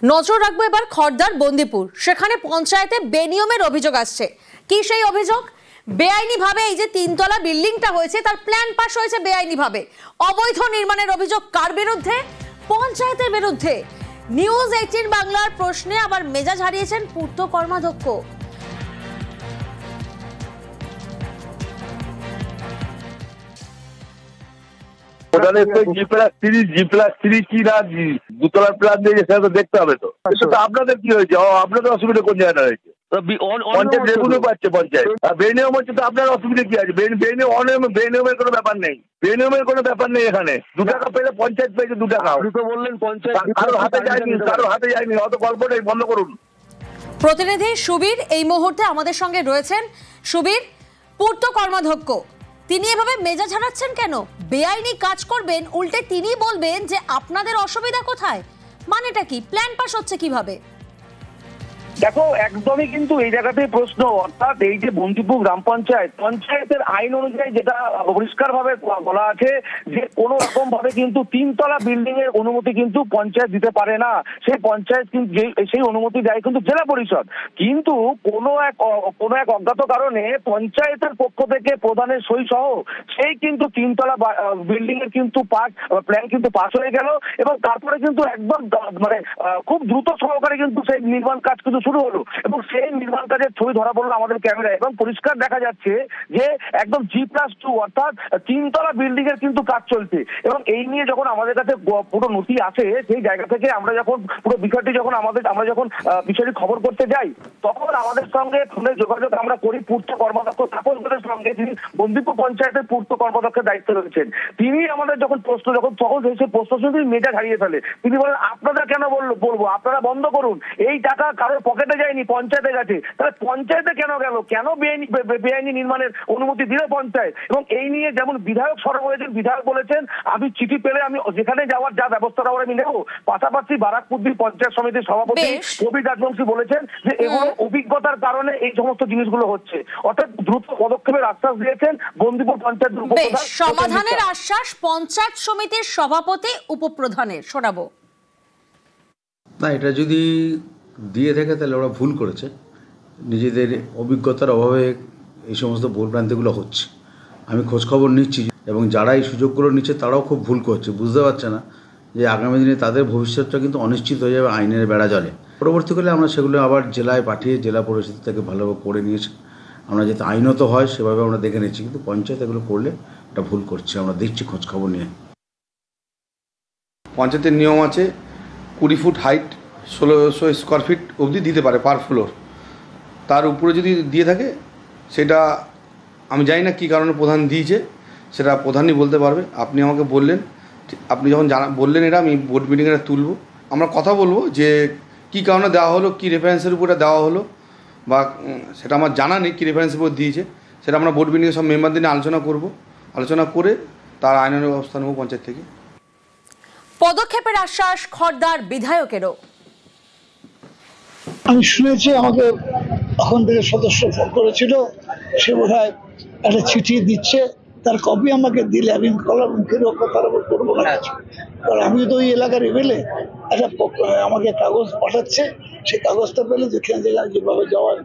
নজর রাখবো এবার খড়দার বন্দিপুর। সেখানে পঞ্চায়েতে বেনিয়মের অভিযোগ আসছে। কি সেই অভিযোগ? বেআইনি ভাবে এই যে তিনতলা বিল্ডিংটা হয়েছে তার প্ল্যান পাস হয়েছে বেআইনি ভাবে। অবৈধ নির্মাণের অভিযোগ কার বিরুদ্ধে? পঞ্চায়েতের বিরুদ্ধে। নিউজ 18 বাংলার প্রশ্নে আবার মেজাজ হারিয়েছেন পূর্ত কর্মাধ্যক্ষ। দেখতে হবে তো আপনাদের কি হয়েছে, আপনাদের অসুবিধা কোন জায়গাটা হয়েছে? পঞ্চায়েত রেভিনিউ পাচ্ছে, পঞ্চায়েত বেনিয়ম হচ্ছে তো আপনার অসুবিধা কি আছে? বেনিয়মের কোনো ব্যাপার নেই, বেনিয়মের কোনো ব্যাপার নেই। এখানে 2 টাকা পেলে পঞ্চায়েত পেয়েছে 2 টাকা। তো বললেন পঞ্চায়েত কারোর হাতে যায়নি, কারোর হাতে যায়নি, অত গল্প নেই, বন্ধ করুন। প্রতিনিধি সুবীর এই মুহূর্তে আমাদের সঙ্গে রয়েছেন। সুবীর, পূর্ত কর্মাধ্যক্ষ তিনি এভাবে মেজাজ হারাচ্ছেন কেন? বেআইনি কাজ করবেন, উল্টে তিনি বলবেন যে আপনাদের অসুবিধা কোথায়? মানেটা কি? প্ল্যান পাস হচ্ছে কিভাবে? দেখো, একদমই কিন্তু এই জায়গাতেই প্রশ্ন। অর্থাৎ এই যে বন্দিপুর গ্রাম পঞ্চায়েতের আইন অনুযায়ী যেটা পরিষ্কার ভাবে বলা আছে যে কোন রকম ভাবে কিন্তু 3 তলা বিল্ডিং এর অনুমতি কিন্তু পঞ্চায়েত দিতে পারে না। সেই পঞ্চায়েত কিন্তু সেই অনুমতি দেয় কিন্তু জেলা পরিষদ। কিন্তু কোনো এক অজ্ঞাত কারণে পঞ্চায়েতের পক্ষ থেকে প্রধানের সই সহ সেই কিন্তু 3 তলা বিল্ডিং এর কিন্তু প্ল্যান কিন্তু পাস হয়ে গেল এবং তারপরে কিন্তু একদম মানে খুব দ্রুত সহকারে কিন্তু সেই নির্মাণ কাজ কিন্তু শুরু হলো এবং সেই নির্মাণ কাজের ছবি ধরা পড়লো আমাদের ক্যামেরায় এবং পরিষ্কার দেখা যাচ্ছে যে একদম G+2 অর্থাৎ 3 তলা বিল্ডিং এর কিন্তু কাজ চলছে। এবং এই নিয়ে যখন আমাদের কাছে পুরো নথি আসে, সেই জায়গা থেকে আমরা যখন পুরো বিষয়টি যখন আমরা যখন বিষয়টি খবর করতে যাই, তখন আমাদের সঙ্গে ফোনে যোগাযোগ আমরা করি পূর্ত কর্মাধ্যক্ষ তাপস ঘোষের সঙ্গে, যিনি বন্দিপুর পঞ্চায়েতের পূর্ত কর্মাধ্যক্ষের দায়িত্বে রয়েছেন। তিনি আমাদের যখন তখন সেই প্রশ্ন শুনে মেজাজ হারিয়ে ফেলে। তিনি বলেন, আপনারা কেন বলবো, আপনারা বন্ধ করুন, এই টাকা কারোর পকেটে যায়নি, পঞ্চায়েতে গেছে। তাহলে পঞ্চায়েতে কেন গেল? কেন বেআইনি নির্মাণের অনুমতি দিল পঞ্চায়েত? এবং এই নিয়ে যেমন বিধায়ক সরব হয়েছেন, বিধায়ক বলেছেন আমি চিঠি পেলে আমি যেখানে যাওয়ার যা ব্যবস্থা আমি নেব। পাশাপাশি বারাকপুর পঞ্চায়েত সমিতির সভাপতি কবির রাজবংশী বলেছেন যে এগুলো অভিজ্ঞতার কারণে এই সমস্ত জিনিসগুলো হচ্ছে। অর্থাৎ দ্রুত পদক্ষেপের আশ্বাস দিয়েছেন বন্দিপুর পঞ্চায়েতের উপপ্রধান। সমাধানের আশ্বাস পঞ্চায়েত সমিতির সভাপতি উপপ্রধানের, শোনাবো। না, এটা যদি দিয়ে থাকে তাহলে ওরা ভুল করেছে। নিজেদের অভিজ্ঞতার অভাবে এই সমস্ত ভুলভ্রান্তিগুলো হচ্ছে। আমি খোঁজখবর নিচ্ছি এবং যারা এই সুযোগগুলো নিচ্ছে তারাও খুব ভুল করছে, বুঝতে পারছে না যে আগামী দিনে তাদের ভবিষ্যৎটা কিন্তু অনিশ্চিত হয়ে যাবে আইনের বেড়া জলে। পরবর্তীকালে আমরা সেগুলো আবার জেলায় পাঠিয়ে জেলা পরিষদ থেকে ভালোভাবে করে নিয়েছি। আমরা যাতে আইনত হয় সেভাবে আমরা দেখে নিচ্ছি, কিন্তু পঞ্চায়েত এগুলো করলে এটা ভুল করছে, আমরা দেখছি খোঁজখবর নিয়ে। পঞ্চায়েতের নিয়ম আছে 20 ফুট হাইট 1600 স্কোয়ার ফিট অবধি দিতে পারে পার ফ্লোর। তার উপরে যদি দিয়ে থাকে সেটা আমি জানি না কী কারণে প্রধান দিয়েছে, সেটা প্রধানই বলতে পারবে। আপনি আমাকে বললেন, আপনি যখন বললেন এটা আমি বোর্ড মিটিংয়ে তুলব, আমরা কথা বলবো যে কী কারণে দেওয়া হলো, কী রেফারেন্সের উপরে দেওয়া হলো, বা সেটা আমার জানা নেই কী রেফারেন্সের উপর দিয়েছে। সেটা আমরা বোর্ড মিটিংয়ে সব মেম্বারদের নিয়ে আলোচনা করব, আলোচনা করে তার আইনের ব্যবস্থা নেব পঞ্চায়েত থেকে। পদক্ষেপের আশ্বাস খড়দার বিধায়কেরও। আমি শুনেছি আমাকে এখন থেকে সদস্য ফোন করেছিল, সে বোধহয় একটা চিঠি দিচ্ছে, তার কপি আমাকে দিলে আমি কলার মুখের তার উপর করবো না কিছু। কারণ আমি তো ওই এলাকার এমএলএ, একটা আমাকে কাগজ পাঠাচ্ছে, সেই কাগজটা পেলে যেখানে যেভাবে যাওয়ার